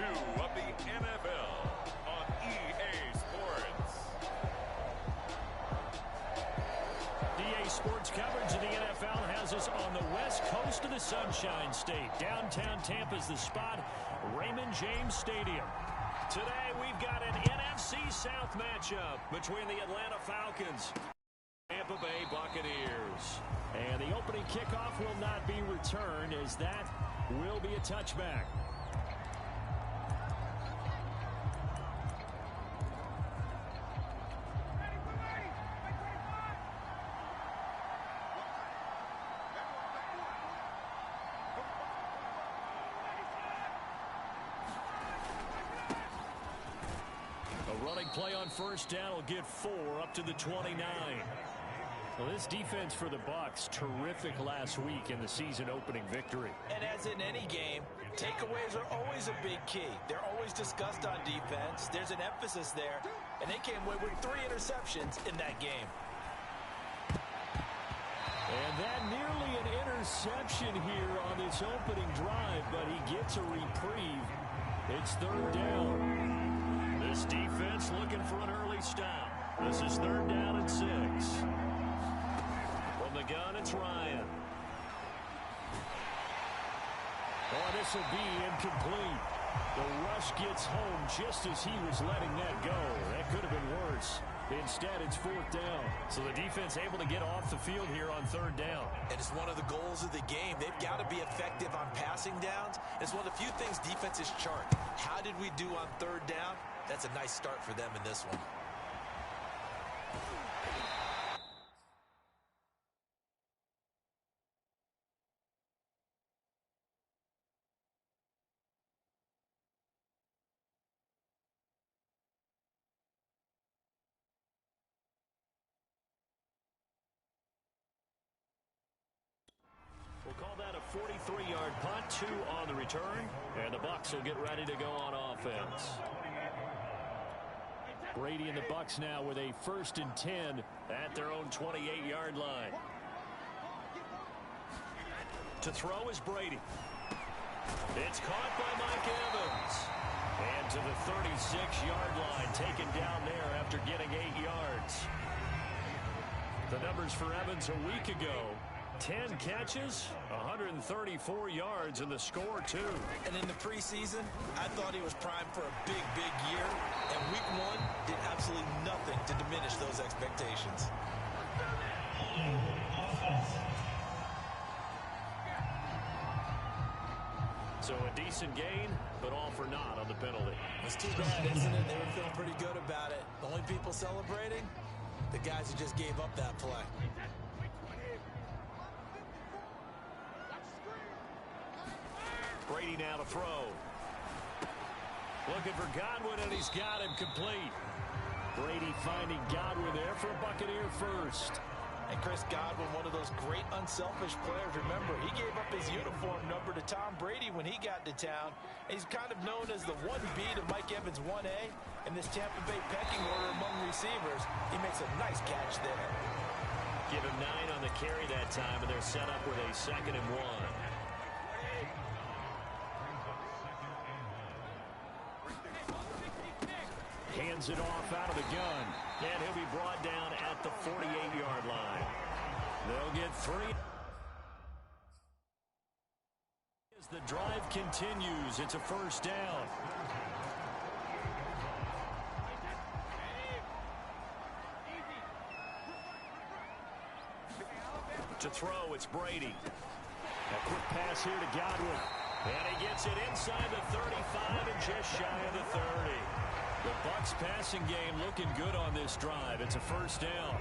2 of the NFL on EA Sports. EA Sports coverage of the NFL has us on the west coast of the Sunshine State. Downtown Tampa's the spot, Raymond James Stadium. Today we've got an NFC South matchup between the Atlanta Falcons and Tampa Bay Buccaneers. And the opening kickoff will not be returned, as that will be a touchback. Play on first down will get 4 up to the 29. Well, this defense for the Bucs, terrific last week in the season opening victory. And as in any game, takeaways are always a big key. They're always discussed on defense. There's an emphasis there, and they came away with 3 interceptions in that game. And that nearly an interception here on this opening drive, but he gets a reprieve. It's third down. This defense looking for an early stop. This is third down and 6. From the gun, it's Ryan. Oh, this will be incomplete. The rush gets home just as he was letting that go. That could have been worse. Instead, it's fourth down. So the defense able to get off the field here on third down. And it's one of the goals of the game. They've got to be effective on passing downs. It's one of the few things defenses chart. How did we do on third down? That's a nice start for them in this one. We'll call that a 43-yard punt, 2 on the return, and the Bucs will get ready to go on offense. Brady and the Bucs now with a 1st and 10 at their own 28-yard line. To throw is Brady. It's caught by Mike Evans. And to the 36-yard line, taken down there after getting 8 yards. The numbers for Evans a week ago: 10 catches, 134 yards, and the score, too. And in the preseason, I thought he was primed for a big, big year. And week 1 did absolutely nothing to diminish those expectations. So a decent gain, but all for naught on the penalty. It's too bad, isn't it? They were feeling pretty good about it. The only people celebrating, the guys who just gave up that play. Brady now to throw. Looking for Godwin, and he's got him complete. Brady finding Godwin there for a Buccaneer first. And Chris Godwin, one of those great unselfish players. Remember, he gave up his uniform number to Tom Brady when he got to town. He's kind of known as the 1B to Mike Evans' 1A. In this Tampa Bay pecking order among receivers, he makes a nice catch there. Give him 9 on the carry that time, and they're set up with a 2nd and 1. Hands it off out of the gun. And he'll be brought down at the 48-yard line. They'll get 3. As the drive continues, it's a first down. To throw, it's Brady. A quick pass here to Godwin. And he gets it inside the 35 and just shy of the 30. The Bucs passing game looking good on this drive. It's a first down.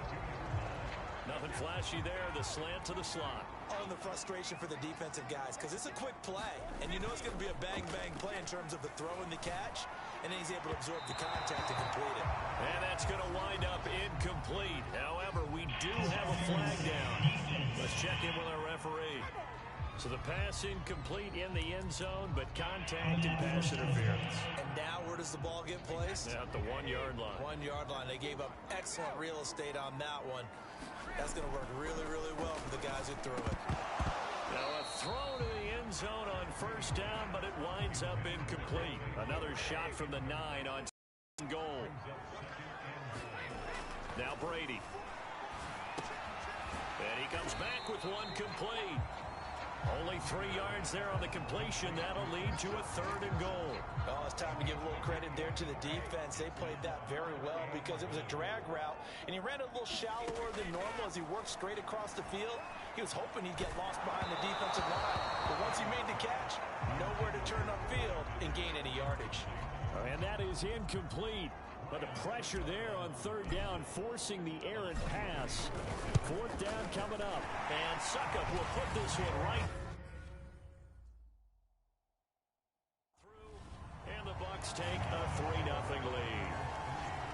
Nothing flashy there. The slant to the slot. Oh, and the frustration for the defensive guys, because it's a quick play. And you know it's going to be a bang-bang play in terms of the throw and the catch. And then he's able to absorb the contact and complete it. And that's going to wind up incomplete. However, we do have a flag down. Let's check in with our referee. So the pass incomplete in the end zone, but contact and pass interference. And now where does the ball get placed? At the 1-yard line. 1-yard line. They gave up excellent real estate on that one. That's going to work really, really well for the guys who threw it. Now a throw to the end end zone on first down, but it winds up incomplete. Another shot from the 9 on goal. Now Brady. And he comes back with one complete. Only 3 yards there on the completion. That'll lead to a 3rd and goal. Oh, it's time to give a little credit there to the defense. They played that very well because it was a drag route, and he ran a little shallower than normal as he worked straight across the field. He was hoping he'd get lost behind the defensive line, but once he made the catch, nowhere to turn upfield and gain any yardage. And that is incomplete. But the pressure there on 3rd down, forcing the errant pass. 4th down coming up. And Suckup will put this one right through. And the Bucs take a 3-0 lead.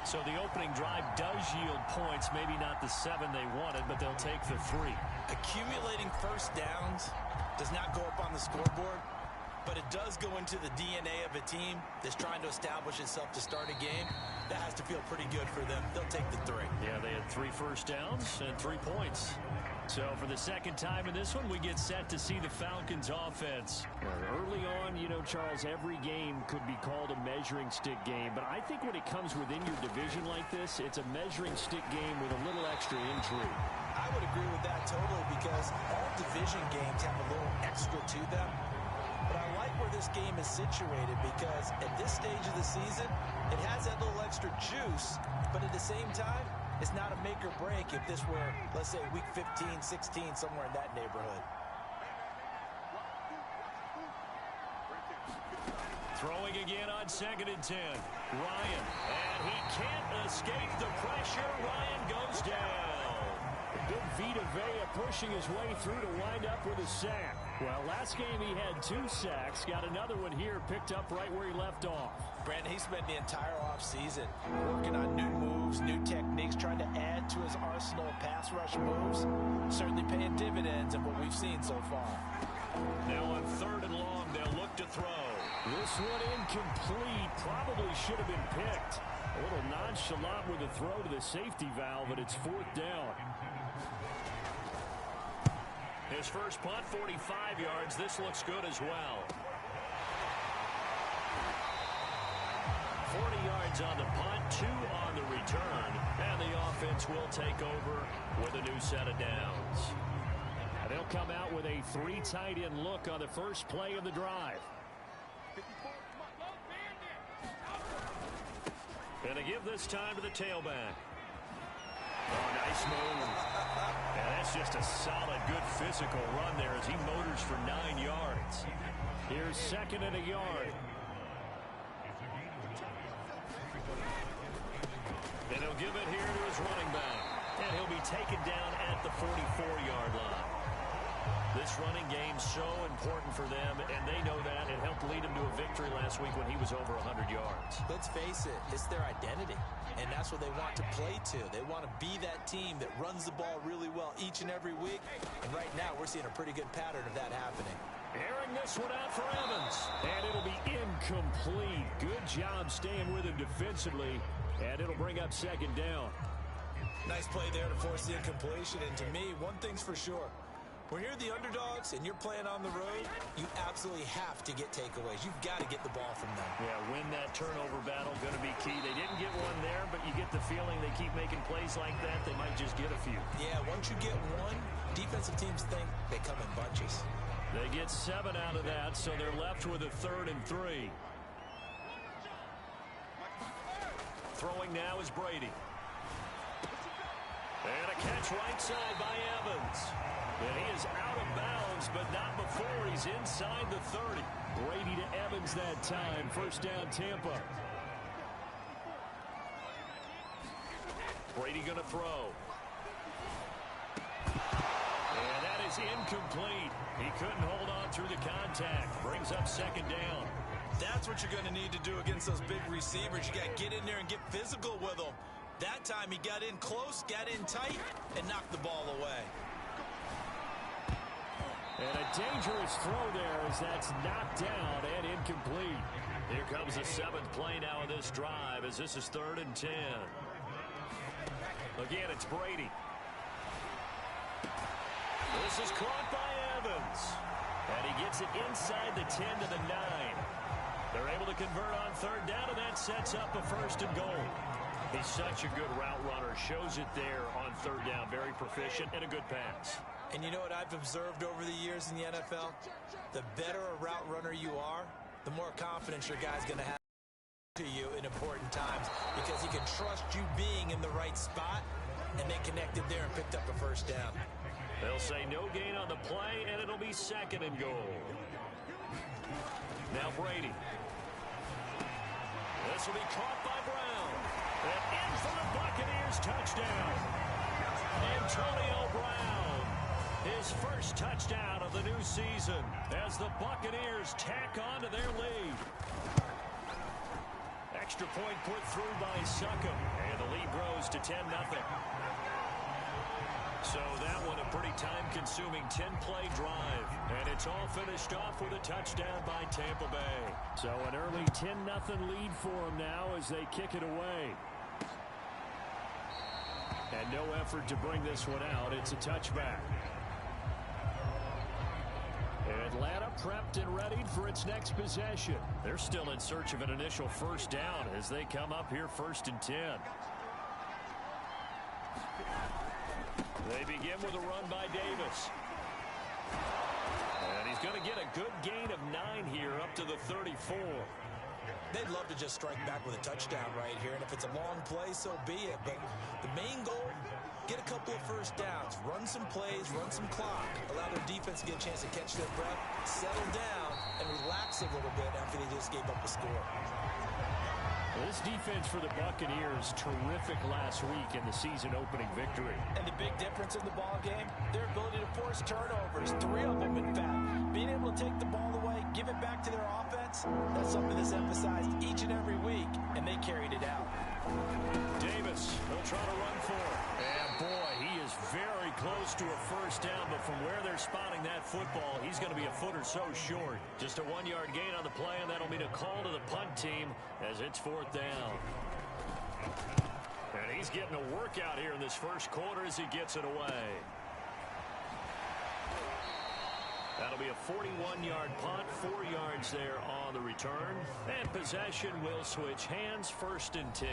So the opening drive does yield points. Maybe not the 7 they wanted, but they'll take the 3. Accumulating first downs does not go up on the scoreboard, but it does go into the DNA of a team that's trying to establish itself to start a game. That has to feel pretty good for them. They'll take the 3. Yeah, they had 3 first downs and 3 points. So for the second time in this one, we get set to see the Falcons offense. Early on, you know, Charles, every game could be called a measuring stick game. But I think when it comes within your division like this, it's a measuring stick game with a little extra intrigue. I would agree with that totally because all division games have a little extra to them. But I like where this game is situated because at this stage of the season, it has that little extra juice, but at the same time, it's not a make or break if this were, let's say, week 15, 16, somewhere in that neighborhood. Throwing again on 2nd and 10. Ryan, and he can't escape the pressure. Ryan goes down. Big Vita Vea pushing his way through to wind up with a sack. Well, last game he had 2 sacks. Got another one here, picked up right where he left off. Brandon, he spent the entire offseason working on new moves, new techniques, trying to add to his arsenal of pass rush moves. Certainly paying dividends in what we've seen so far. Now on 3rd and long, they'll look to throw. This one incomplete. Probably should have been picked. A little nonchalant with the throw to the safety valve, but it's 4th down. His first punt, 45 yards. This looks good as well. 40 yards on the punt, 2 on the return. And the offense will take over with a new set of downs. And they'll come out with a 3 tight end look on the first play of the drive. And they give this time to the tailback. Oh, nice move. And that's just a solid, good physical run there as he motors for 9 yards. Here's 2nd and a yard. And he'll give it here to his running back. And he'll be taken down at the 44-yard line. This running game's so important for them, and they know that. It helped lead him to a victory last week when he was over 100 yards. Let's face it, it's their identity, and that's what they want to play to. They want to be that team that runs the ball really well each and every week, and right now we're seeing a pretty good pattern of that happening. Airing this one out for Evans, and it'll be incomplete. Good job staying with him defensively, and it'll bring up 2nd down. Nice play there to force the incompletion, and to me, one thing's for sure. When you're the underdogs and you're playing on the road, you absolutely have to get takeaways. You've got to get the ball from them. Yeah, win that turnover battle, going to be key. They didn't get one there, but you get the feeling they keep making plays like that, they might just get a few. Yeah, once you get one, defensive teams think they come in bunches. They get 7 out of that, so they're left with a 3rd and 3. Throwing now is Brady. And a catch right side by Evans. And he is out of bounds, but not before he's inside the 30. Brady to Evans that time. First down, Tampa. Brady going to throw. And that is incomplete. He couldn't hold on through the contact. Brings up 2nd down. That's what you're going to need to do against those big receivers. You got to get in there and get physical with them. That time he got in close, got in tight, and knocked the ball away. And a dangerous throw there as that's knocked down and incomplete. Here comes the 7th play now of this drive as this is 3rd and 10. Again, it's Brady. This is caught by Evans. And he gets it inside the 10 to the 9. They're able to convert on third down, and that sets up a 1st and goal. He's such a good route runner. Shows it there on third down. Very proficient and a good pass. And you know what I've observed over the years in the NFL? The better a route runner you are, the more confidence your guy's going to have to you in important times, because he can trust you being in the right spot, and they connected there and picked up a 1st down. They'll say no gain on the play, and it'll be 2nd and goal. Now Brady. This will be caught by Brown. And in for the Buccaneers touchdown. Antonio Brown. His first touchdown of the new season as the Buccaneers tack on to their lead. Extra point put through by Succum. And the lead grows to 10-0. So that one a pretty time-consuming 10-play drive. And it's all finished off with a touchdown by Tampa Bay. So an early 10-0 lead for them now as they kick it away. And no effort to bring this one out. It's a touchback. Atlanta prepped and readied for its next possession. They're still in search of an initial 1st down as they come up here 1st and 10. They begin with a run by Davis. And he's going to get a good gain of 9 here up to the 34. They'd love to just strike back with a touchdown right here, and if it's a long play, so be it. But the main goal, get a couple of 1st downs, run some plays, run some clock, allow their defense to get a chance to catch their breath, settle down, and relax a little bit after they just gave up a score. This defense for the Buccaneers, terrific last week in the season-opening victory. And the big difference in the ball game, their ability to force turnovers, 3 of them, in fact. Being able to take the ball away, give it back to their offense, that's something that's emphasized each and every week, and they carried it out. Davis, they'll try to run for it. And boy, he is very close to a 1st down, but from where they're spotting that football, he's going to be a foot or so short. Just a 1-yard gain on the play, and that'll mean a call to the punt team as it's 4th down. And he's getting a workout here in this 1st quarter as he gets it away. That'll be a 41-yard punt, 4 yards there on the return. And possession will switch hands, 1st and 10.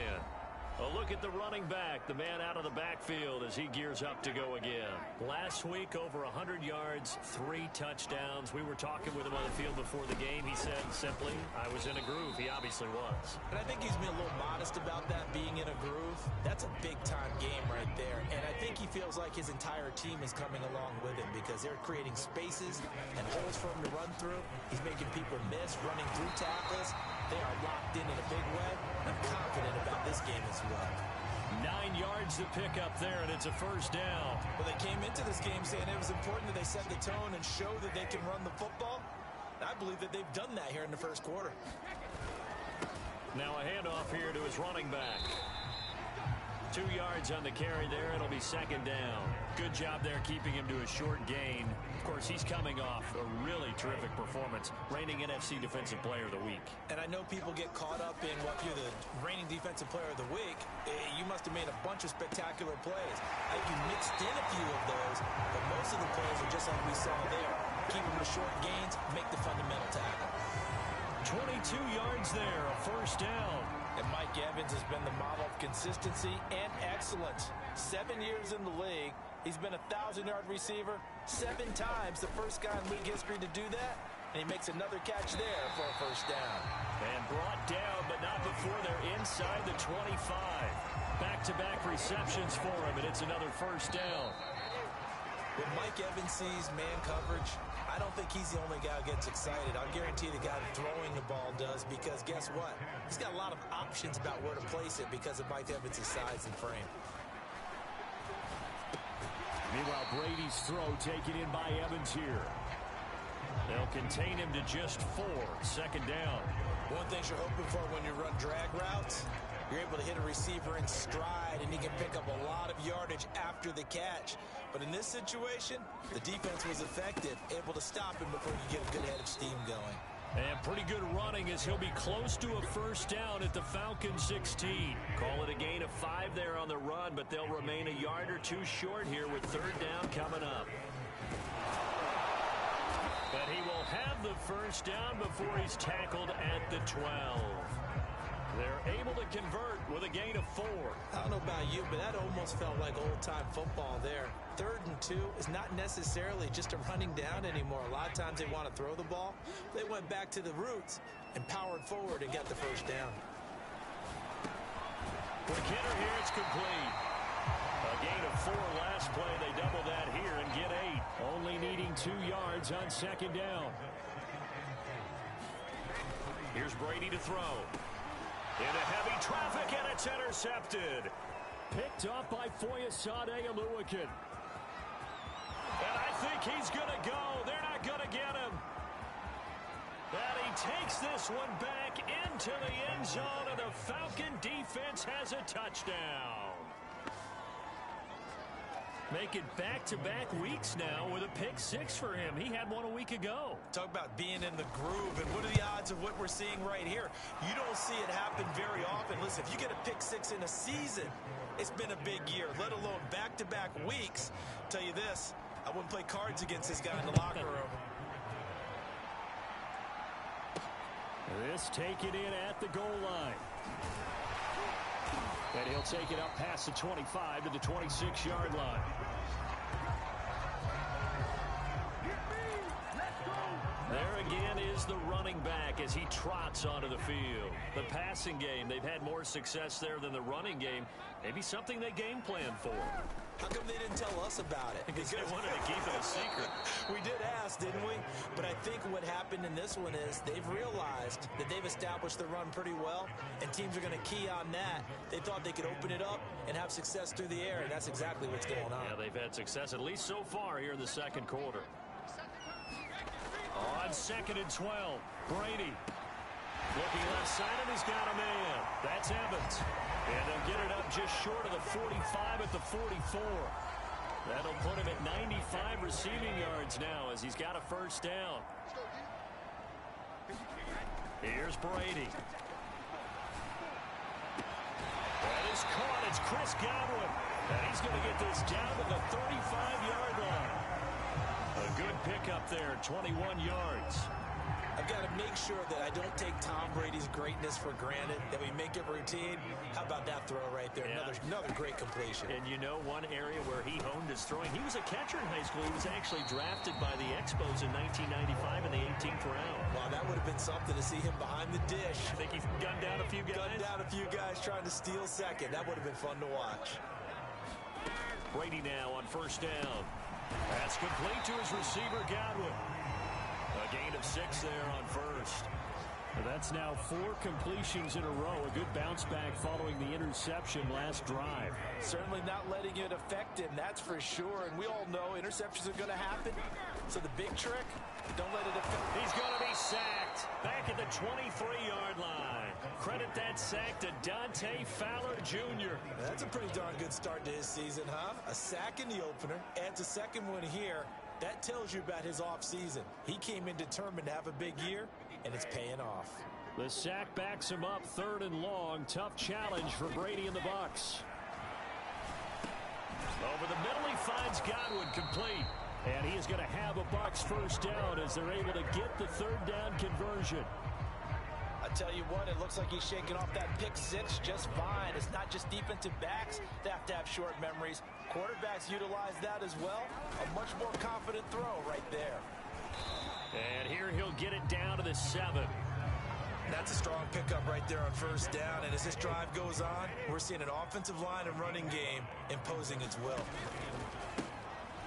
A look at the running back, the man out of the backfield as he gears up to go again. Last week, over 100 yards, 3 touchdowns. We were talking with him on the field before the game. He said simply, I was in a groove. He obviously was. And I think he's been a little modest about that, being in a groove. That's a big-time game right there. And I think he feels like his entire team is coming along with him because they're creating spaces and holes for him to run through. He's making people miss, running through tackles. They are locked in a big way. I'm confident about this game as well. 9 yards to pick up there, and it's a 1st down. Well, they came into this game saying it was important that they set the tone and show that they can run the football. And I believe that they've done that here in the 1st quarter. Now a handoff here to his running back. 2 yards on the carry there. It'll be 2nd down. Good job there keeping him to a short gain. Of course, he's coming off a really terrific performance. Reigning NFC Defensive Player of the Week. And I know people get caught up in what you're the reigning Defensive Player of the Week. You must have made a bunch of spectacular plays. I think you mixed in a few of those, but most of the plays are just like we saw there. Keep them to short gains, make the fundamental tackle. 22 yards there, a 1st down. And Mike Evans has been the model of consistency and excellence. 7 years in the league. He's been a 1,000-yard receiver 7 times, the first guy in league history to do that. And he makes another catch there for a 1st down. And brought down, but not before they're inside the 25. Back-to-back receptions for him, and it's another 1st down. When Mike Evans sees man coverage, I don't think he's the only guy who gets excited. I'll guarantee the guy throwing the ball does, because guess what? He's got a lot of options about where to place it because of Mike Evans' size and frame. Meanwhile, Brady's throw taken in by Evans here. They'll contain him to just 4, 2nd down. One thing you're hoping for when you run drag routes, you're able to hit a receiver in stride, and he can pick up a lot of yardage after the catch. But in this situation, the defense was effective, able to stop him before you get a good head of steam going. And pretty good running as he'll be close to a 1st down at the Falcon 16. Call it a gain of 5 there on the run, but they'll remain a yard or 2 short here with 3rd down coming up. But he will have the first down before he's tackled at the 12. They're able to convert with a gain of 4. I don't know about you, but that almost felt like old-time football there. 3rd and 2 is not necessarily just a running down anymore. A lot of times they want to throw the ball. They went back to the roots and powered forward and got the first down. Quick hitter here, it's complete. A gain of 4 last play. They double that here and get 8. Only needing 2 yards on 2nd down. Here's Brady to throw. Into heavy traffic, and it's intercepted. Picked up by Foyesade Oluwakin. And I think he's going to go. They're not going to get him. And he takes this one back into the end zone, and the Falcon defense has a touchdown. Make it back-to-back weeks now with a pick 6 for him. He had one a week ago. Talk about being in the groove, and what are the odds of what we're seeing right here? You don't see it happen very often. Listen, if you get a pick 6 in a season, it's been a big year, let alone back-to-back weeks. Tell you this, I wouldn't play cards against this guy in the locker room. This taken in at the goal line. And he'll take it up past the 25 to the 26-yard line. There again is the running back as he trots onto the field. The passing game, they've had more success there than the running game. Maybe something they game plan for. How come they didn't tell us about it? Because they wanted to keep it a secret. We did ask, didn't we? But I think what happened in this one is they've realized that they've established the run pretty well, and teams are going to key on that. They thought they could open it up and have success through the air, and that's exactly what's going on. Yeah, they've had success, at least so far here in the 2nd quarter. On 2nd and 12, Brady. Looking left side, and he's got a man. That's Evans. And they'll get it up just short of the 45 at the 44. That'll put him at 95 receiving yards now as he's got a first down. Here's Brady. That is caught. It's Chris Godwin. And he's going to get this down to the 35-yard line. A good pickup there, 21 yards. I've got to make sure that I don't take Tom Brady's greatness for granted, that we make it routine. How about that throw right there? Yeah. Another great completion. And you know one area where he honed his throwing, he was a catcher in high school. He was actually drafted by the Expos in 1995 in the 18th round. Wow, that would have been something to see him behind the dish. I think he's gunned down a few guys. Gunned down a few guys trying to steal second. That would have been fun to watch. Brady now on first down. That's complete to his receiver, Godwin. A gain of 6 there on first. That's now 4 completions in a row. A good bounce back following the interception last drive. Certainly not letting it affect him, that's for sure. And we all know interceptions are going to happen. So the big trick, don't let it affect. He's going to be sacked back at the 23-yard line. Credit that sack to Dante Fowler Jr. That's a pretty darn good start to his season, huh? A sack in the opener, adds a second one here. That tells you about his offseason. He came in determined to have a big year, and it's paying off. The sack backs him up 3rd and long. Tough challenge for Brady and the Bucs. Over the middle, he finds Godwin complete. And he is going to have a Bucs first down as they're able to get the 3rd down conversion. I tell you what, it looks like he's shaking off that pick 6 just fine. It's not just defensive backs that have to have short memories. Quarterbacks utilize that as well. A much more confident throw right there. And here he'll get it down to the 7. That's a strong pickup right there on first down. And as this drive goes on, we're seeing an offensive line and running game imposing its will.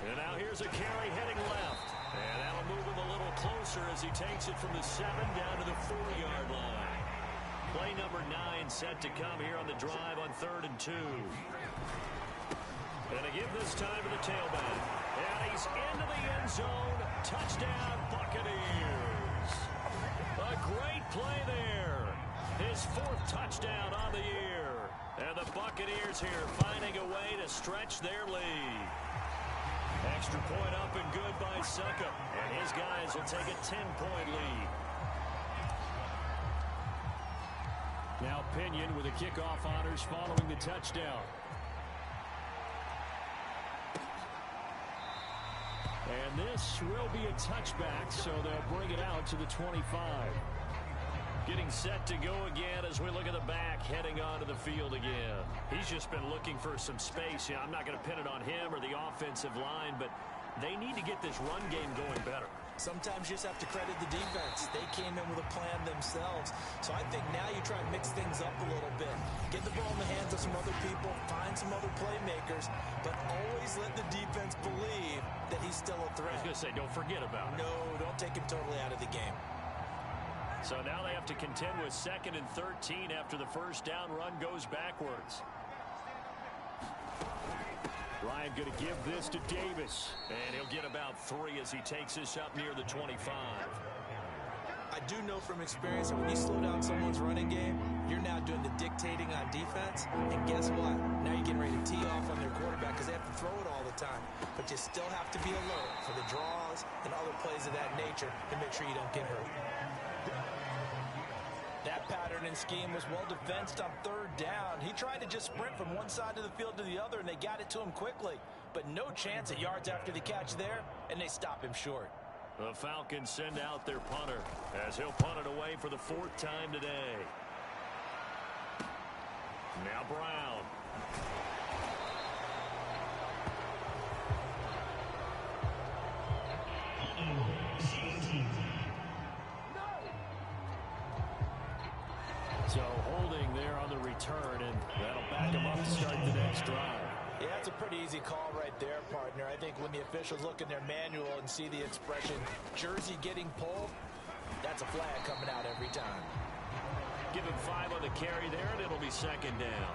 And now here's a carry heading left. And that'll move him a little closer as he takes it from the 7 down to the 4-yard line. Play number 9 set to come here on the drive on 3rd and 2. And a give this time to the tailback. And he's into the end zone. Touchdown, Buccaneers. A great play there. His 4th touchdown on the year. And the Buccaneers here finding a way to stretch their lead. Extra point up and good by Suckup. And his guys will take a 10-point lead. Now Pinion with the kickoff honors following the touchdown. And And this will be a touchback, so they'll bring it out to the 25. Getting set to go again as we look at the back heading onto the field again. He's just been looking for some space. I'm not going to pin it on him or the offensive line, but they need to get this run game going better. Sometimes you just have to credit the defense. They came in with a plan themselves. So I think now you try and mix things up a little bit. Get the ball in the hands of some other people, find some other playmakers, but always let the defense believe that he's still a threat. I was going to say, don't forget about it. No, don't take him totally out of the game. So now they have to contend with 2nd and 13 after the first down run goes backwards. Ryan going to give this to Davis. And he'll get about 3 as he takes this up near the 25. I do know from experience that when you slow down someone's running game, you're now doing the dictating on defense. And guess what? Now you're getting ready to tee off on their quarterback because they have to throw it all the time. But you still have to be alert for the draws and other plays of that nature to make sure you don't get hurt. That pattern and scheme was well defensed on 3rd down. He tried to just sprint from one side of the field to the other, and they got it to him quickly. But no chance at yards after the catch there, and they stop him short. The Falcons send out their punter as he'll punt it away for the 4th time today. Now Brown. So holding there on the return, and that'll back him up to start the next drive. Yeah, that's a pretty easy call right there, partner. I think when the officials look in their manual and see the expression jersey getting pulled, that's a flag coming out every time. Give him 5 on the carry there, and it'll be 2nd down.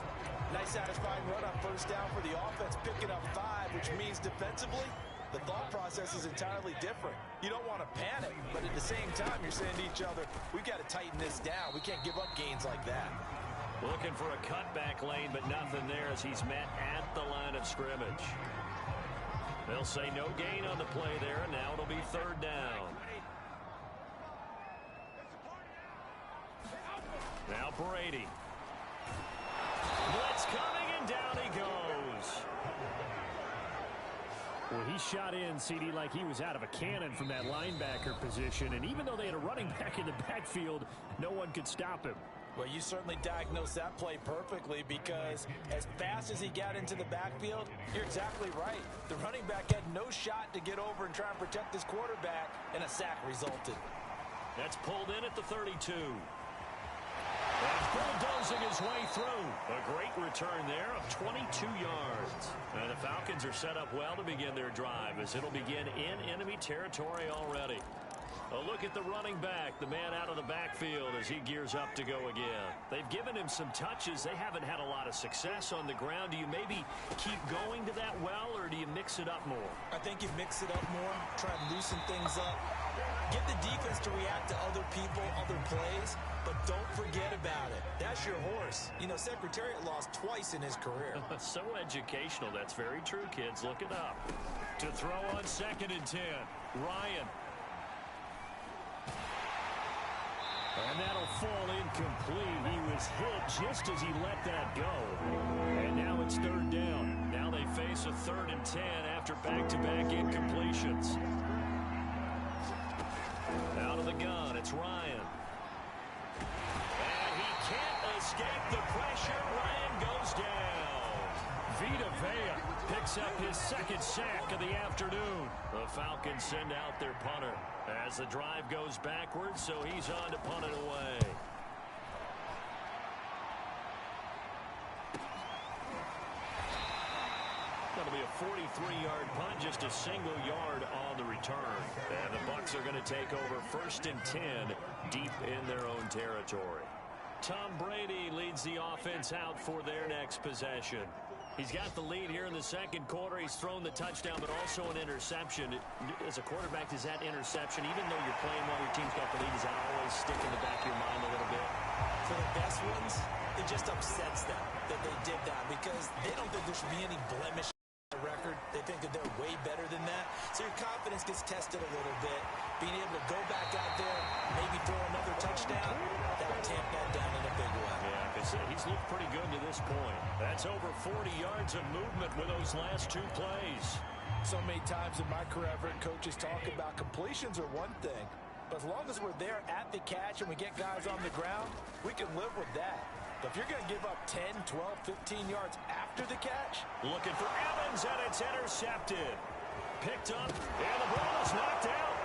Nice satisfying run on 1st down for the offense, picking up 5, which means defensively, the thought process is entirely different. You don't want to panic, but at the same time, you're saying to each other, we've got to tighten this down. We can't give up gains like that. Looking for a cutback lane, but nothing there as he's met at the line of scrimmage. They'll say no gain on the play there, and now it'll be 3rd down. Now Brady. Blitz coming, and down he goes. Well, he shot in, CD, like he was out of a cannon from that linebacker position. And even though they had a running back in the backfield, no one could stop him. Well, you certainly diagnosed that play perfectly because as fast as he got into the backfield, you're exactly right. The running back had no shot to get over and try and protect his quarterback, and a sack resulted. That's pulled in at the 32. And bulldozing his way through. A great return there of 22 yards. And the Falcons are set up well to begin their drive as it'll begin in enemy territory already. A look at the running back, the man out of the backfield as he gears up to go again. They've given him some touches. They haven't had a lot of success on the ground. Do you maybe keep going to that well, or do you mix it up more? I think you mix it up more, try and loosen things up. Get the defense to react to other people, other plays, but don't forget about it. That's your horse. You know, Secretariat lost twice in his career. So educational. That's very true, kids. Look it up. To throw on 2nd and 10, Ryan. And that'll fall incomplete. He was hit just as he let that go. And now it's 3rd down. Now they face a 3rd and 10 after back-to-back incompletions. Out of the gun, it's Ryan. And he can't escape the pressure. Ryan goes down. Vita Vea picks up his 2nd sack of the afternoon. The Falcons send out their punter as the drive goes backwards, so he's on to punt it away. That'll be a 43-yard punt, just a single yard on the return. And the Bucs are going to take over 1st and 10 deep in their own territory. Tom Brady leads the offense out for their next possession. He's got the lead here in the 2nd quarter. He's thrown the touchdown, but also an interception. As a quarterback, does that interception, even though you're playing while your team's got the lead, does that always stick in the back of your mind a little bit? For the best ones, it just upsets them that they did that because they don't think there should be any blemish in the record. They think that they're way better than that. So your confidence gets tested a little bit. Being able to go back out there, maybe throw another touchdown, that would tamp that down in a big way. Yeah, because he's looked pretty good to this point. That's over 40 yards of movement with those last 2 plays. So many times in my career, I've heard coaches talk about completions are one thing, but as long as we're there at the catch and we get guys on the ground, we can live with that. But if you're going to give up 10, 12, 15 yards after the catch. Looking for Evans, and it's intercepted. Picked up, and the ball is knocked out.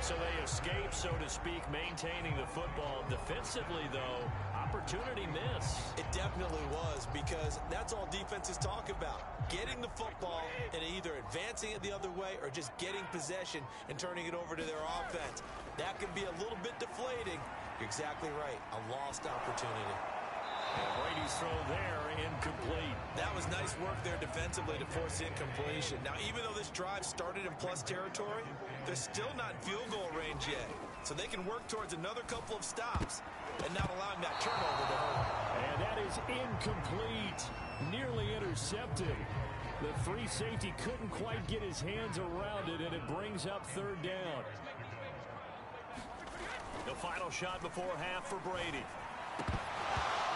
So they escape, so to speak, maintaining the football. Defensively, though, opportunity miss. It definitely was, because that's all defenses talk about. Getting the football and either advancing it the other way or just getting possession and turning it over to their offense. That can be a little bit deflating. You're exactly right. A lost opportunity. And Brady's throw there, incomplete. That was nice work there defensively to force incompletion. Now, even though this drive started in plus territory, they're still not in field goal range yet. So they can work towards another couple of stops and not allowing that turnover to hurt. And that is incomplete. Nearly intercepted. The free safety couldn't quite get his hands around it, and it brings up third down. The final shot before half for Brady.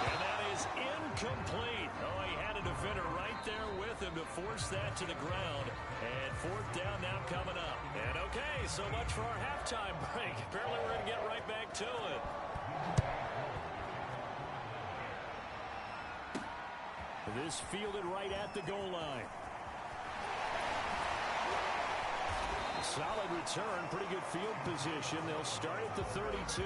And that is incomplete. Oh, he had a defender right there with him to force that to the ground. And fourth down now coming up. And okay, so much for our halftime break. Apparently we're going to get right back to it. This fielded right at the goal line. Solid return, pretty good field position. They'll start at the 32.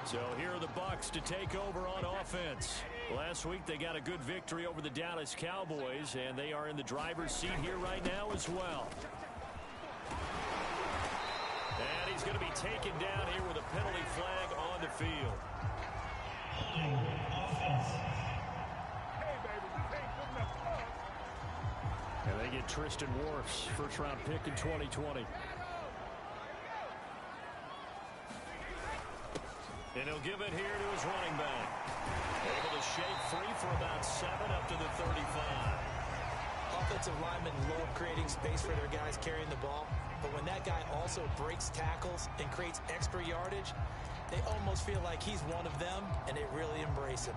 So here are the Bucs to take over on offense. Last week they got a good victory over the Dallas Cowboys, and they are in the driver's seat here right now as well. And he's going to be taken down here with a penalty flag on the field. And they get Tristan Wirfs, first-round pick in 2020. And he'll give it here to his running back. Able to shake free for about 7 up to the 35. Offensive linemen love creating space for their guys carrying the ball. But when that guy also breaks tackles and creates extra yardage, they almost feel like he's one of them, and they really embrace him.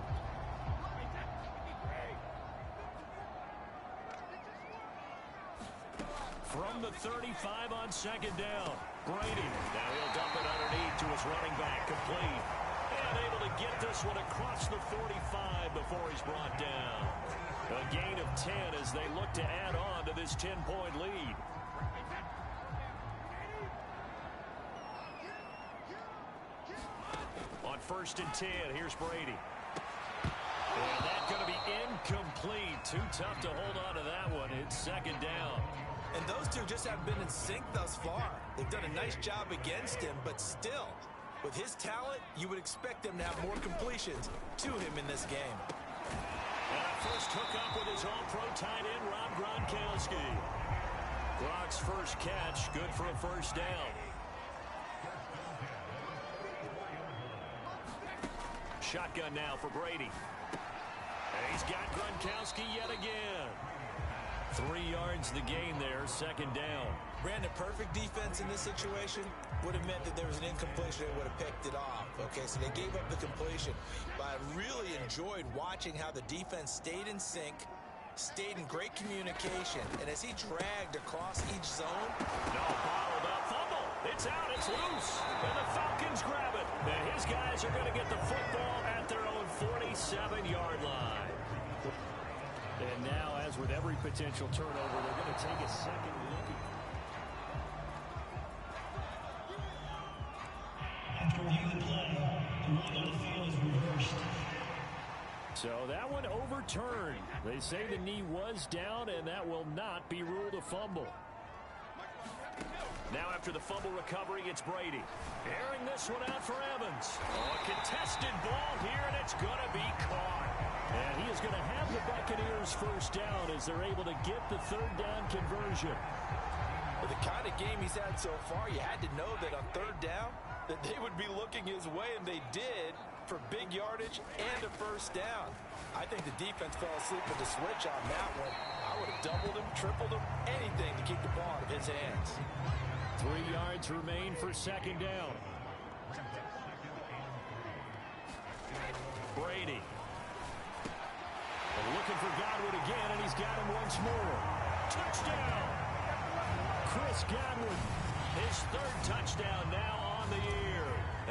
From the 35 on second down. Brady. Now he'll dump it underneath to his running back. Complete. And able to get this one across the 45 before he's brought down. A gain of 10 as they look to add on to this 10-point lead. On 1st and 10, here's Brady. And that's going to be incomplete. Too tough to hold on to that one. It's second down. And those two just haven't been in sync thus far. They've done a nice job against him, but still, with his talent, you would expect them to have more completions to him in this game. And a first hookup with his all-pro tight end, Rob Gronkowski. Gronk's first catch, good for a first down. Shotgun now for Brady. And he's got Gronkowski yet again. 3 yards the gain there, second down. Brandon, perfect defense in this situation would have meant that there was an incompletion. They would have picked it off. Okay, so they gave up the completion. But I really enjoyed watching how the defense stayed in sync, stayed in great communication, and as he dragged across each zone. No, bottled up, fumble. It's out, it's loose. And the Falcons grab it. And his guys are going to get the football at their own 47-yard line. And now, as with every potential turnover, they're going to take a second look at. After review the play, the ruling on the field is reversed. So that one overturned. They say the knee was down, and that will not be ruled a fumble. Now after the fumble recovery, it's Brady. Airing this one out for Evans. Oh, a contested ball here, and it's going to be caught. And he is going to have the Buccaneers first down as they're able to get the third down conversion. With the kind of game he's had so far, you had to know that on third down, that they would be looking his way, and they did, for big yardage and a first down. I think the defense fell asleep with the switch on that one. I would have doubled him, tripled him, anything to keep the ball out of his hands. 3 yards remain for second down. Brady. Looking for Godwin again, and he's got him once more. Touchdown! Chris Godwin, his third touchdown now on the year.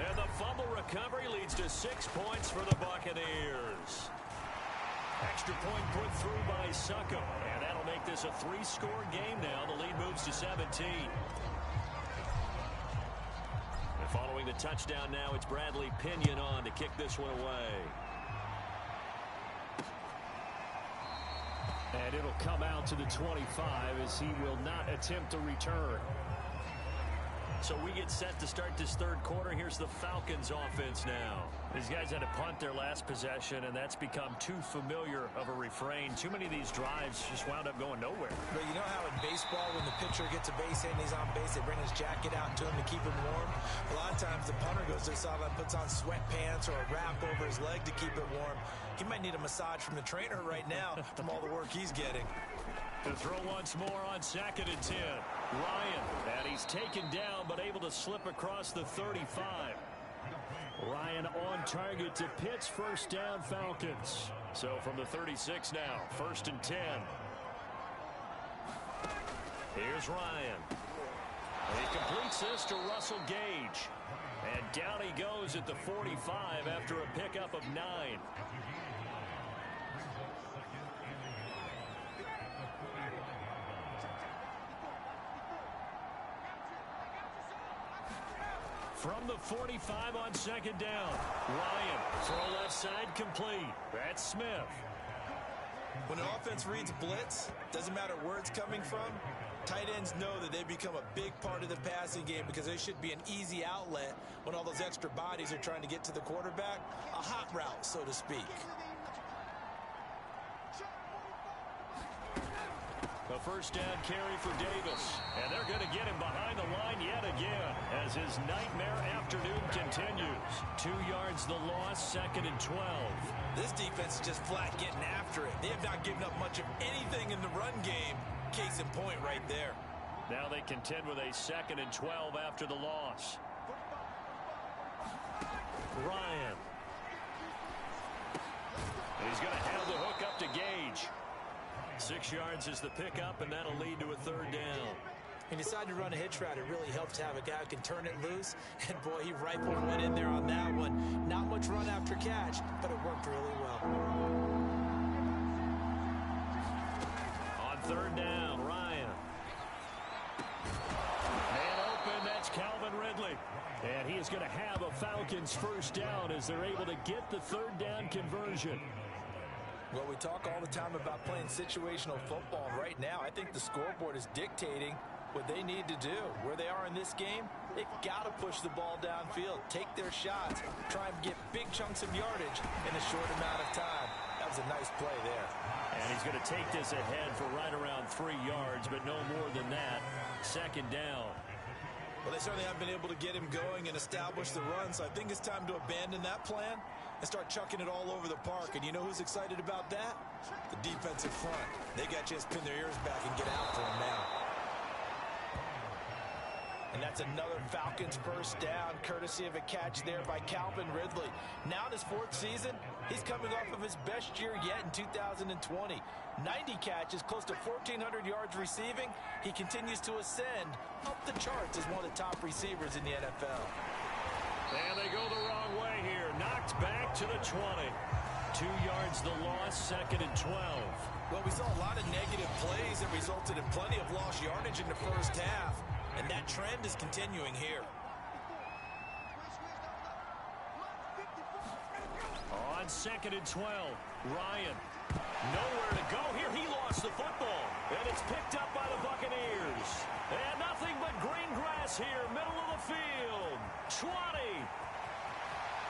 And the fumble recovery leads to 6 points for the Buccaneers. Extra point put through by Succop, and that'll make this a 3-score game now. The lead moves to 17. And following the touchdown now, it's Bradley Pinion on to kick this one away. And it'll come out to the 25 as he will not attempt to return. So we get set to start this third quarter. Here's the Falcons offense now. These guys had to punt their last possession, and that's become too familiar of a refrain. Too many of these drives just wound up going nowhere. But you know how in baseball, when the pitcher gets a base hit and he's on base, they bring his jacket out to him to keep him warm? A lot of times the punter goes to the sideline, puts on sweatpants or a wrap over his leg to keep it warm. He might need a massage from the trainer right now from all the work he's getting. To throw once more on 2nd and 10. Ryan, and he's taken down but able to slip across the 35. Ryan on target to Pitts, first down Falcons. So from the 36 now, 1st and 10. Here's Ryan. And he completes this to Russell Gage. And down he goes at the 45 after a pickup of 9. From the 45 on second down. Ryan, throw left side complete. That's Smith. When an offense reads blitz, doesn't matter where it's coming from, tight ends know that they become a big part of the passing game because they should be an easy outlet when all those extra bodies are trying to get to the quarterback. A hot route, so to speak. A first down carry for Davis. And they're going to get him behind the line yet again as his nightmare afternoon continues. 2 yards the loss, 2nd and 12. This defense is just flat getting after it. They have not given up much of anything in the run game. Case in point right there. Now they contend with a 2nd and 12 after the loss. Ryan. And he's going to have the hook up to Gage. 6 yards is the pickup, and that'll lead to a 3rd down. He decided to run a hitch route. It really helps to have a guy who can turn it loose. And, boy, he rifled and went in there on that one. Not much run after catch, but it worked really well. On 3rd down, Ryan. Man open, that's Calvin Ridley. And he is going to have a Falcons first down as they're able to get the 3rd down conversion. Well, we talk all the time about playing situational football. Right now, I think the scoreboard is dictating what they need to do. Where they are in this game, they've got to push the ball downfield, take their shots, try and get big chunks of yardage in a short amount of time. That was a nice play there. And he's going to take this ahead for right around 3 yards, but no more than that. 2nd down. Well, they certainly haven't been able to get him going and establish the run, so I think it's time to abandon that plan and start chucking it all over the park. And you know who's excited about that? The defensive front. They got to just pin their ears back and get after him now. And that's another Falcons first down, courtesy of a catch there by Calvin Ridley. Now in his 4th season, he's coming off of his best year yet in 2020. 90 catches, close to 1,400 yards receiving. He continues to ascend up the charts as one of the top receivers in the NFL. And they go the wrong way here. Knocked back to the 20. 2 yards the loss, 2nd and 12. Well, we saw a lot of negative plays that resulted in plenty of lost yardage in the first half. And that trend is continuing here. On 2nd and 12, Ryan. Nowhere to go here. He lost the football. And it's picked up by the Buccaneers. And nothing but green grass here, middle of the field. 20.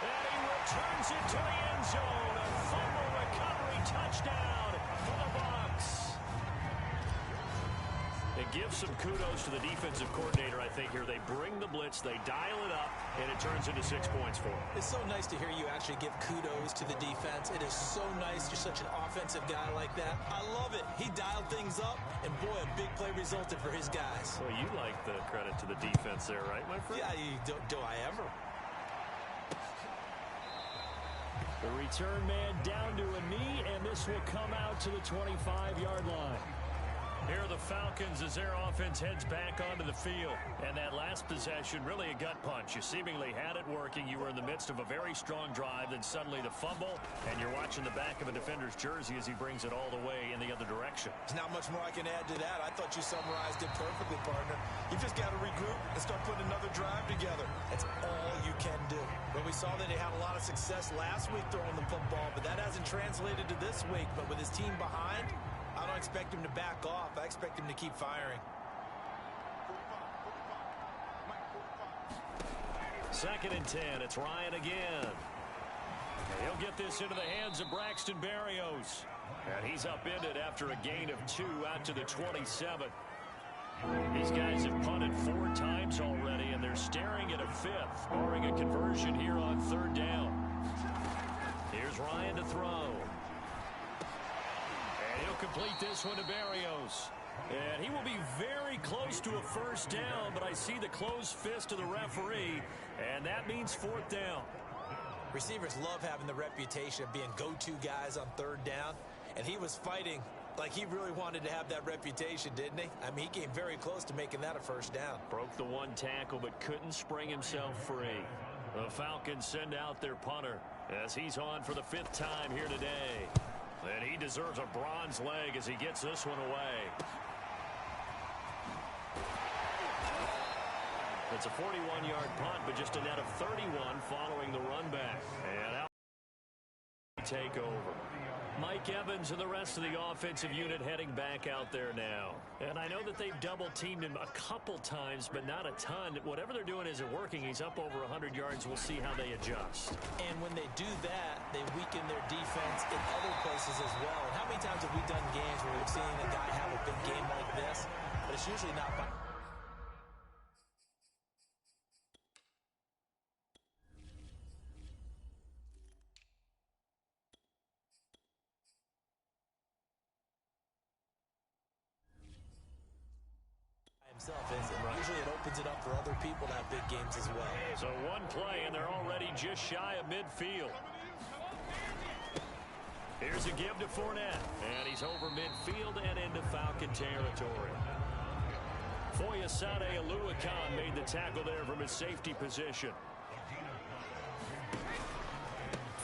And he returns it to the end zone. A fumble recovery touchdown for the Bucs. It gives some kudos to the defensive coordinator, I think, here. They bring the blitz, they dial it up, and it turns into 6 points for them. It's so nice to hear you actually give kudos to the defense. It is so nice. You're such an offensive guy like that. I love it. He dialed things up, and boy, a big play resulted for his guys. Well, you like the credit to the defense there, right, my friend? Yeah, do I ever? The return man down to a knee, and this will come out to the 25-yard line. Here are the Falcons as their offense heads back onto the field. And that last possession, really a gut punch. You seemingly had it working. You were in the midst of a very strong drive. Then suddenly the fumble, and you're watching the back of a defender's jersey as he brings it all the way in the other direction. There's not much more I can add to that. I thought you summarized it perfectly, partner. You just got to regroup and start putting another drive together. That's all you can do. But we saw that they had a lot of success last week throwing the football, but that hasn't translated to this week. But with his team behind, I don't expect him to back off. I expect him to keep firing. 2nd and 10. It's Ryan again. He'll get this into the hands of Braxton Berrios. And he's upended after a gain of 2 out to the 27. These guys have punted 4 times already, and they're staring at a 5th, barring a conversion here on 3rd down. Here's Ryan to throw. And he'll complete this one to Berrios. And he will be very close to a first down, but I see the closed fist of the referee, and that means 4th down. Receivers love having the reputation of being go-to guys on 3rd down, and he was fighting like he really wanted to have that reputation, didn't he? I mean, he came very close to making that a first down. Broke the 1 tackle, but couldn't spring himself free. The Falcons send out their punter as he's on for the 5th time here today. And he deserves a bronze leg as he gets this one away. It's a 41-yard punt, but just a net of 31 following the run back. And out take over. Mike Evans and the rest of the offensive unit heading back out there now. And I know that they've double-teamed him a couple times, but not a ton. Whatever they're doing isn't working. He's up over 100 yards. We'll see how they adjust. And when they do that, they weaken their defense in other places as well. And how many times have we done games where we've seen a guy have a big game like this? But it's usually not by... Usually it opens it up for other people to have big games as well. So one play, and they're already just shy of midfield. Here's a give to Fournette, and he's over midfield and into Falcon territory. Foyesade Oluwakan made the tackle there from his safety position.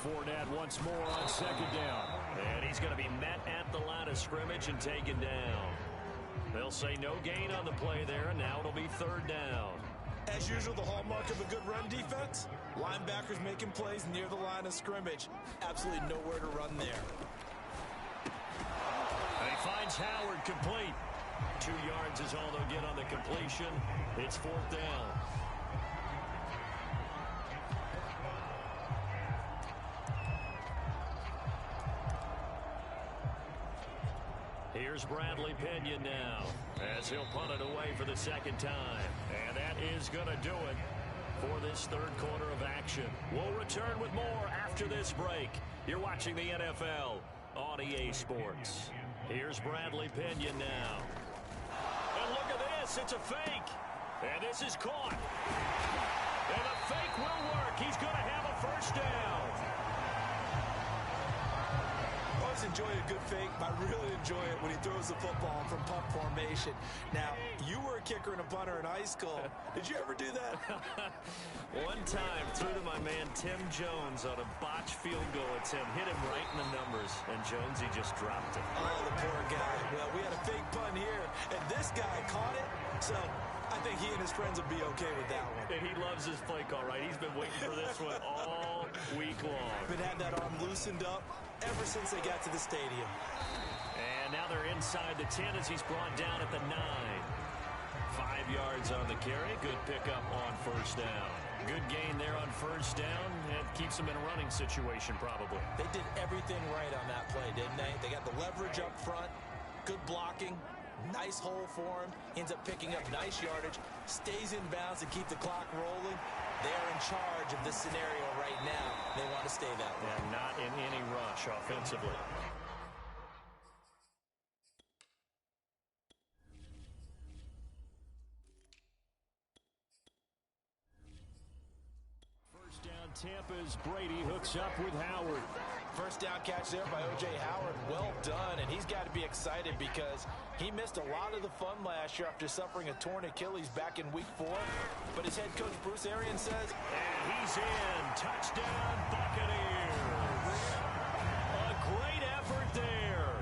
Fournette once more on second down, and he's going to be met at the line of scrimmage and taken down. They'll say no gain on the play there, and now it'll be third down. As usual, the hallmark of a good run defense, linebackers making plays near the line of scrimmage. Absolutely nowhere to run there. And he finds Howard complete. 2 yards is all they'll get on the completion. It's fourth down. Here's Bradley Pinion now, as he'll punt it away for the second time. And that is going to do it for this third quarter of action. We'll return with more after this break. You're watching the NFL on EA Sports. Here's Bradley Pinion now. And look at this, it's a fake. And this is caught. And the fake will work. He's going to have a first down. Enjoy a good fake, but I really enjoy it when he throws the football from punt formation. Now, you were a kicker and a punter in high school. Did you ever do that? One time, threw to my man Tim Jones on a botched field goal attempt. Hit him right in the numbers, and Jones, he just dropped it. Oh, the poor guy. Well, we had a fake punt here, and this guy caught it, so I think he and his friends will be okay with that one. And he loves his play call, right? He's been waiting for this one all week long. Been had that arm loosened up ever since they got to the stadium. And now they're inside the 10 as he's brought down at the 9. 5 yards on the carry. Good pickup on first down. Good gain there on first down. It keeps them in a running situation probably. They did everything right on that play, didn't they? They got the leverage up front. Good blocking. Nice hole for him. Ends up picking up nice yardage. Stays in bounds to keep the clock rolling. They're in charge of this scenario right now. They want to stay that way. And not in any rush offensively. First down, Tampa's Brady hooks up with Howard. First down catch there by O.J. Howard. Well done, and he's got to be excited because he missed a lot of the fun last year after suffering a torn Achilles back in Week 4. But his head coach, Bruce Arians, says... And he's in. Touchdown, Buccaneers. A great effort there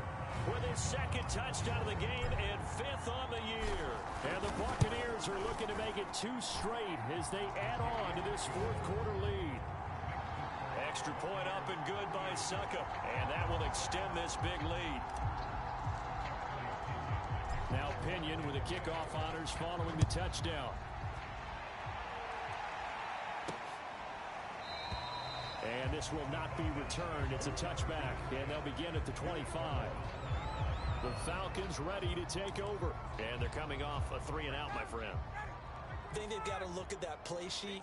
with his second touchdown of the game and 5th on the year. And the Buccaneers are looking to make it 2 straight as they add on to this fourth quarter lead. Extra point up and good by Succa. And that will extend this big lead. Now Pinion with the kickoff honors following the touchdown. And this will not be returned. It's a touchback. And they'll begin at the 25. The Falcons ready to take over. And they're coming off a 3-and-out, my friend. I think they've got to look at that play sheet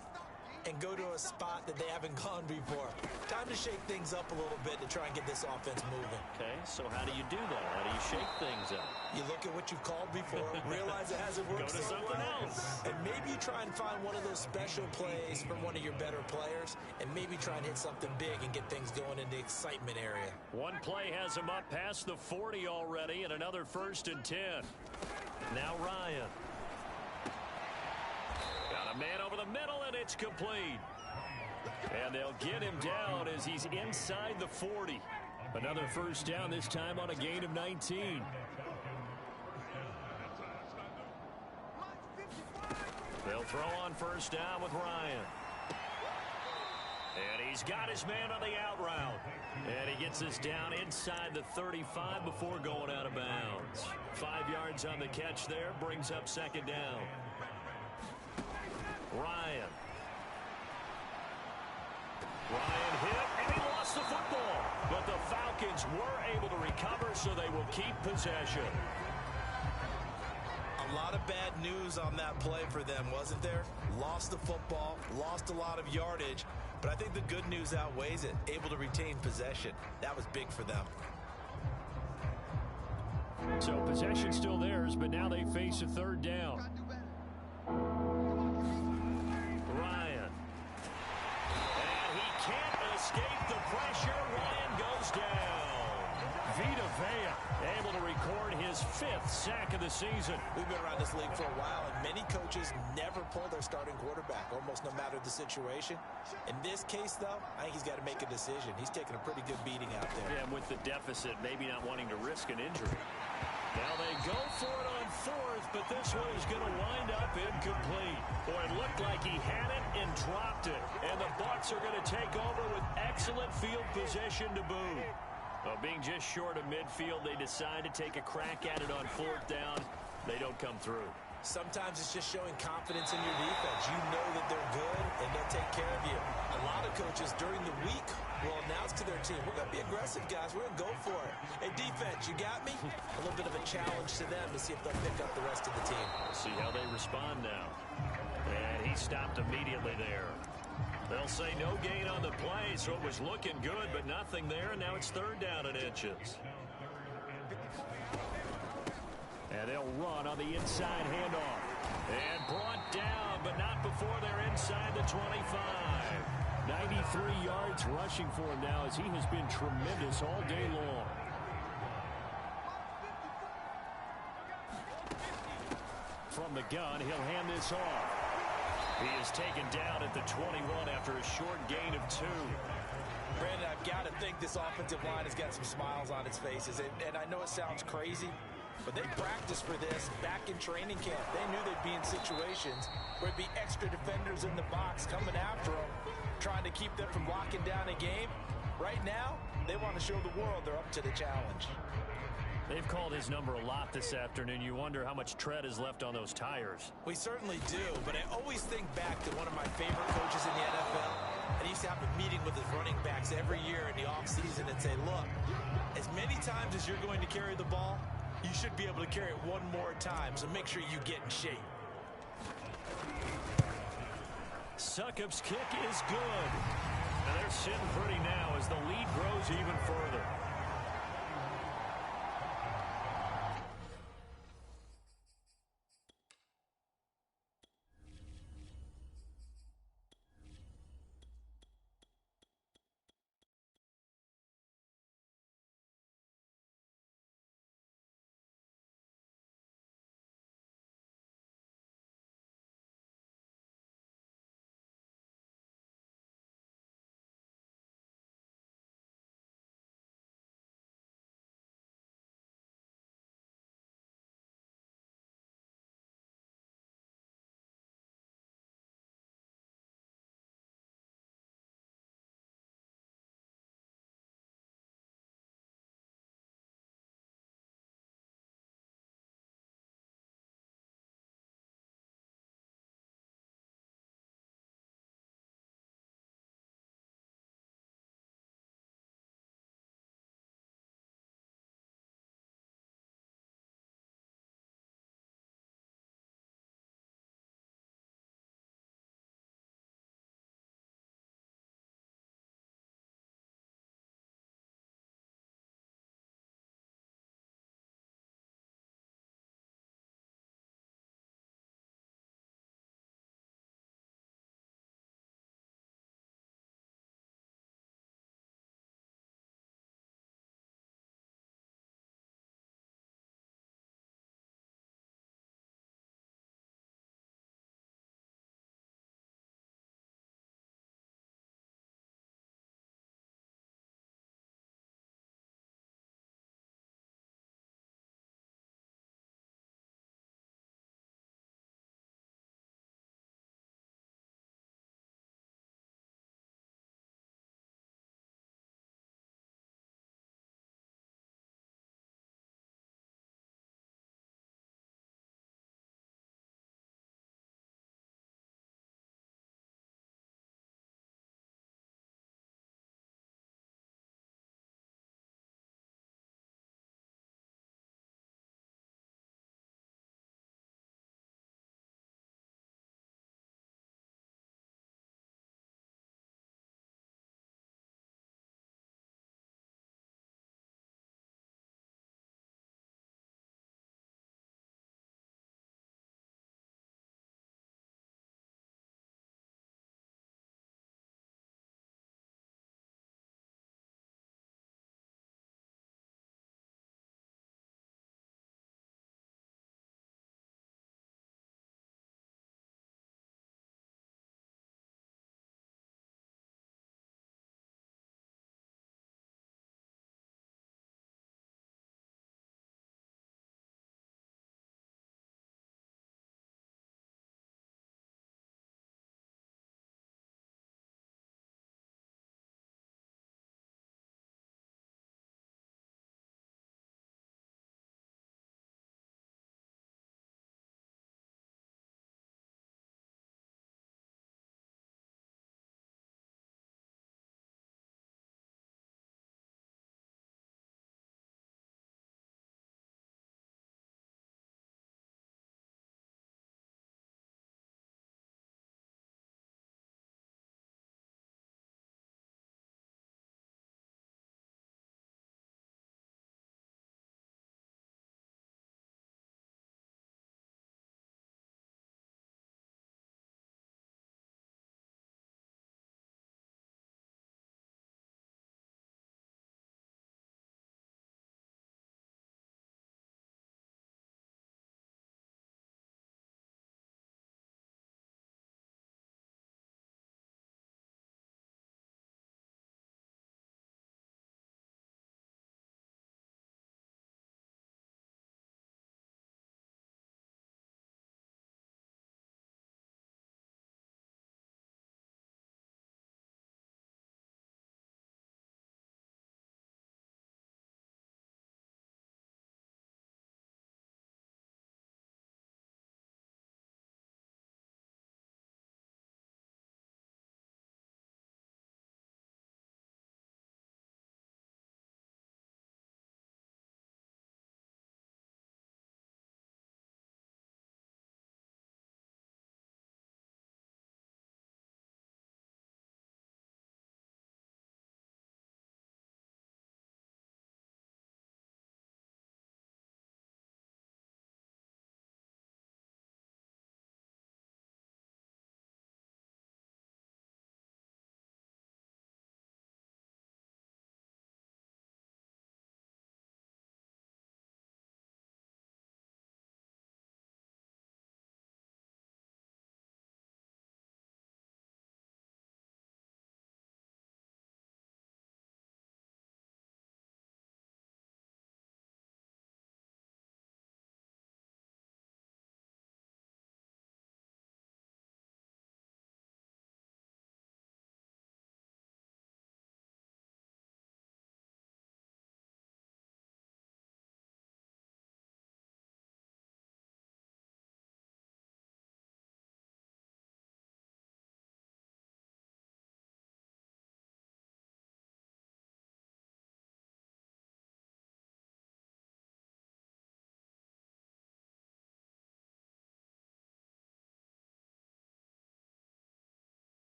and go to a spot that they haven't gone before. Time to shake things up a little bit to try and get this offense moving. Okay, so how do you do that? How do you shake things up? You look at what you've called before, realize it hasn't worked. Go to something else. And maybe you try and find one of those special plays from one of your better players, and maybe try and hit something big and get things going in the excitement area. One play has him up past the 40 already, and another 1st and 10. Now Ryan. Got a man over the middle, and it's complete. And they'll get him down as he's inside the 40. Another first down, this time on a gain of 19. They'll throw on first down with Ryan. And he's got his man on the out route. And he gets us down inside the 35 before going out of bounds. 5 yards on the catch there, brings up second down. Ryan hit, and he lost the football. But the Falcons were able to recover, so they will keep possession. A lot of bad news on that play for them, wasn't there? Lost the football, lost a lot of yardage, but I think the good news outweighs it. Able to retain possession. That was big for them. So possession still theirs, but now they face a third down. Ryan. And he can't escape the pressure. Ryan goes down. Vita Vea able to record his 5th sack of the season. We've been around this league for a while, and many coaches never pull their starting quarterback, almost no matter the situation. In this case, though, I think he's got to make a decision. He's taking a pretty good beating out there. Yeah, and with the deficit, maybe not wanting to risk an injury. Now they go for it on 4th, but this one is going to wind up incomplete. Boy, it looked like he had it and dropped it. And the Bucs are going to take over with excellent field position to boot. Well, being just short of midfield, they decide to take a crack at it on 4th down. They don't come through. Sometimes it's just showing confidence in your defense. You know that they're good, and they'll take care of you. A lot of coaches during the week will announce to their team, we're going to be aggressive, guys. We're going to go for it. Hey, defense, you got me? A little bit of a challenge to them to see if they'll pick up the rest of the team. We'll see how they respond now. And he stopped immediately there. They'll say no gain on the play, so it was looking good, but nothing there, and now it's 3rd down and inches. And they'll run on the inside handoff. And brought down, but not before they're inside the 25. 93 yards rushing for him now as he has been tremendous all day long. From the gun, he'll hand this off. He is taken down at the 21 after a short gain of 2. Brandon, I've got to think this offensive line has got some smiles on its faces. And I know it sounds crazy, but they practiced for this back in training camp. They knew they'd be in situations where it'd be extra defenders in the box coming after them, trying to keep them from locking down a game. Right now, they want to show the world they're up to the challenge. They've called his number a lot this afternoon. You wonder how much tread is left on those tires. We certainly do, but I always think back to one of my favorite coaches in the NFL. And he used to have a meeting with his running backs every year in the offseason and say, look, as many times as you're going to carry the ball, you should be able to carry it one more time, so make sure you get in shape. Succop's kick is good. And they're sitting pretty now as the lead grows even further.